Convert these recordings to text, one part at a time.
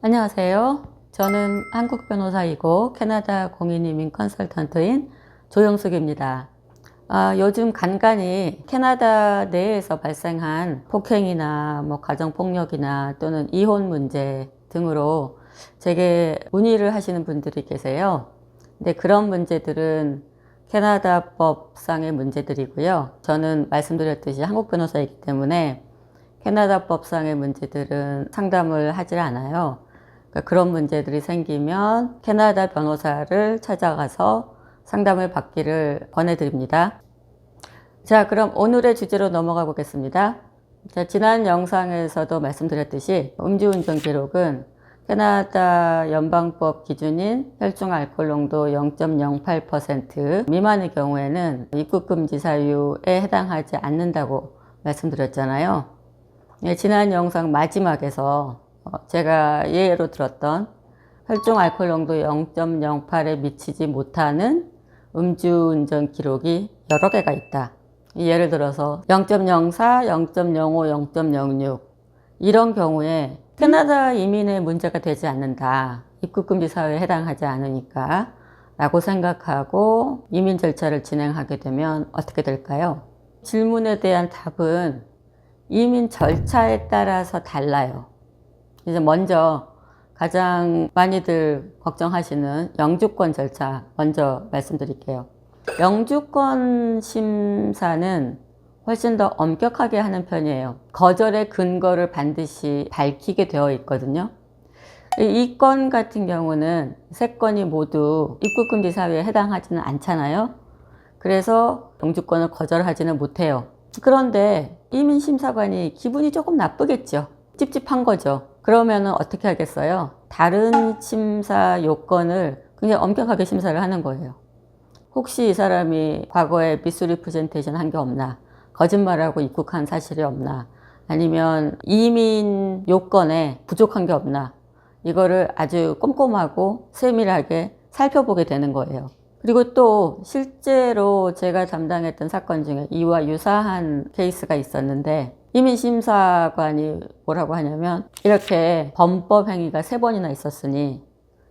안녕하세요. 저는 한국 변호사이고 캐나다 공인이민 컨설턴트인 조영숙입니다. 요즘 간간히 캐나다 내에서 발생한 폭행이나 가정폭력이나 또는 이혼 문제 등으로 제게 문의를 하시는 분들이 계세요. 근데 그런 문제들은 캐나다 법상의 문제들이고요. 저는 말씀드렸듯이 한국 변호사이기 때문에 캐나다 법상의 문제들은 상담을 하질 않아요. 그런 문제들이 생기면 캐나다 변호사를 찾아가서 상담을 받기를 권해드립니다. 자, 그럼 오늘의 주제로 넘어가 보겠습니다. 자, 지난 영상에서도 말씀드렸듯이 음주운전 기록은 캐나다 연방법 기준인 혈중 알코올 농도 0.08% 미만의 경우에는 입국금지 사유에 해당하지 않는다고 말씀드렸잖아요. 지난 영상 마지막에서 제가 예로 들었던 혈중 알코올 농도 0.08에 미치지 못하는 음주운전 기록이 여러 개가 있다. 예를 들어서 0.04, 0.05, 0.06 이런 경우에 캐나다 이민의 문제가 되지 않는다. 입국금지 사유에 해당하지 않으니까 라고 생각하고 이민 절차를 진행하게 되면 어떻게 될까요? 질문에 대한 답은 이민 절차에 따라서 달라요. 이제 먼저 가장 많이들 걱정하시는 영주권 절차 먼저 말씀드릴게요. 영주권 심사는 훨씬 더 엄격하게 하는 편이에요. 거절의 근거를 반드시 밝히게 되어 있거든요. 이 건 같은 경우는 세 건이 모두 입국금지 사유에 해당하지는 않잖아요. 그래서 영주권을 거절하지는 못해요. 그런데 이민심사관이 기분이 조금 나쁘겠죠. 찝찝한 거죠. 그러면 어떻게 하겠어요? 다른 심사 요건을 굉장히 엄격하게 심사를 하는 거예요. 혹시 이 사람이 과거에 미스리프레젠테이션 한 게 없나? 거짓말하고 입국한 사실이 없나? 아니면 이민 요건에 부족한 게 없나? 이거를 아주 꼼꼼하고 세밀하게 살펴보게 되는 거예요. 그리고 또 실제로 제가 담당했던 사건 중에 이와 유사한 케이스가 있었는데 이민심사관이 뭐라고 하냐면 이렇게 범법 행위가 3번이나 있었으니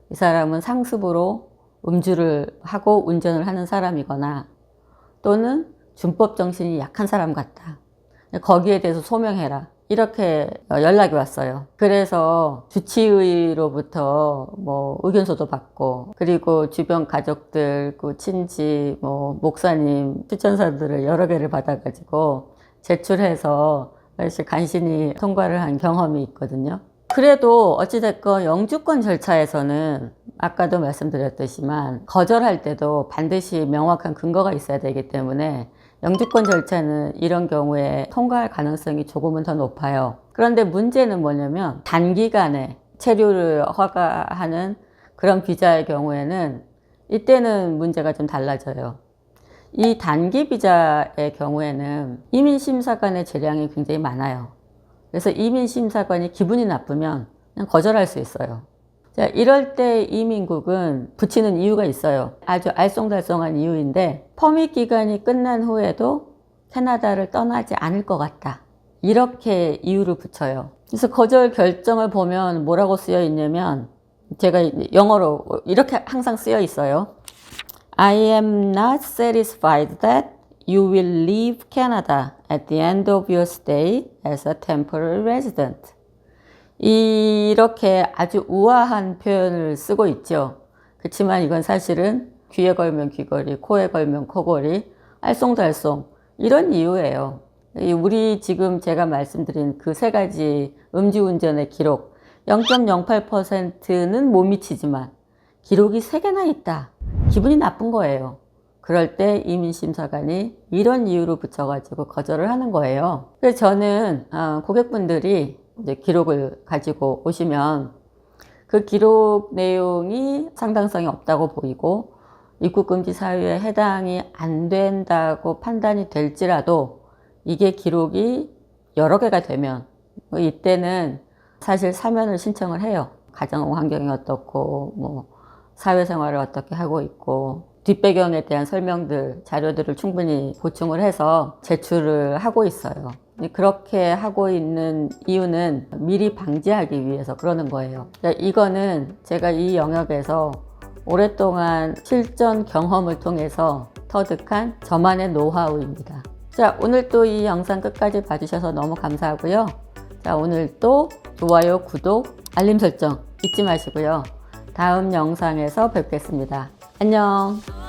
이 사람은 상습으로 음주를 하고 운전을 하는 사람이거나 또는 준법 정신이 약한 사람 같다. 거기에 대해서 소명해라. 이렇게 연락이 왔어요. 그래서 주치의로부터 의견서도 받고 그리고 주변 가족들, 친지, 목사님 추천서들을 여러 개를 받아가지고 제출해서 간신히 통과를 한 경험이 있거든요. 그래도 어찌됐건 영주권 절차에서는 아까도 말씀드렸듯이만 거절할 때도 반드시 명확한 근거가 있어야 되기 때문에 영주권 절차는 이런 경우에 통과할 가능성이 조금은 더 높아요. 그런데 문제는 뭐냐면 단기간에 체류를 허가하는 그런 비자의 경우에는 이때는 문제가 좀 달라져요. 이 단기 비자의 경우에는 이민심사관의 재량이 굉장히 많아요. 그래서 이민심사관이 기분이 나쁘면 그냥 거절할 수 있어요. 자, 이럴 때 이민국은 붙이는 이유가 있어요. 아주 알쏭달쏭한 이유인데 퍼밋 기간이 끝난 후에도 캐나다를 떠나지 않을 것 같다. 이렇게 이유를 붙여요. 그래서 거절 결정을 보면 뭐라고 쓰여 있냐면 제가 영어로 이렇게 항상 쓰여 있어요. I am not satisfied that you will leave Canada at the end of your stay as a temporary resident. 이렇게 아주 우아한 표현을 쓰고 있죠. 그렇지만 이건 사실은 귀에 걸면 귀걸이, 코에 걸면 코걸이, 알쏭달쏭 이런 이유예요. 우리 지금 제가 말씀드린 그 3가지 음주운전의 기록 0.08%는 못 미치지만 기록이 3개나 있다. 기분이 나쁜 거예요. 그럴 때 이민심사관이 이런 이유로 붙여가지고 거절을 하는 거예요. 그래서 저는 고객분들이 이제 기록을 가지고 오시면 그 기록 내용이 상당성이 없다고 보이고 입국금지 사유에 해당이 안 된다고 판단이 될지라도 이게 기록이 여러 개가 되면 이때는 사실 사면을 신청을 해요. 가정 환경이 어떻고 사회생활을 어떻게 하고 있고 뒷배경에 대한 설명들, 자료들을 충분히 보충을 해서 제출을 하고 있어요. 그렇게 하고 있는 이유는 미리 방지하기 위해서 그러는 거예요. 이거는 제가 이 영역에서 오랫동안 실전 경험을 통해서 터득한 저만의 노하우입니다. 자, 오늘 또 이 영상 끝까지 봐주셔서 너무 감사하고요. 자, 오늘 또 좋아요, 구독, 알림 설정 잊지 마시고요. 다음 영상에서 뵙겠습니다. 안녕.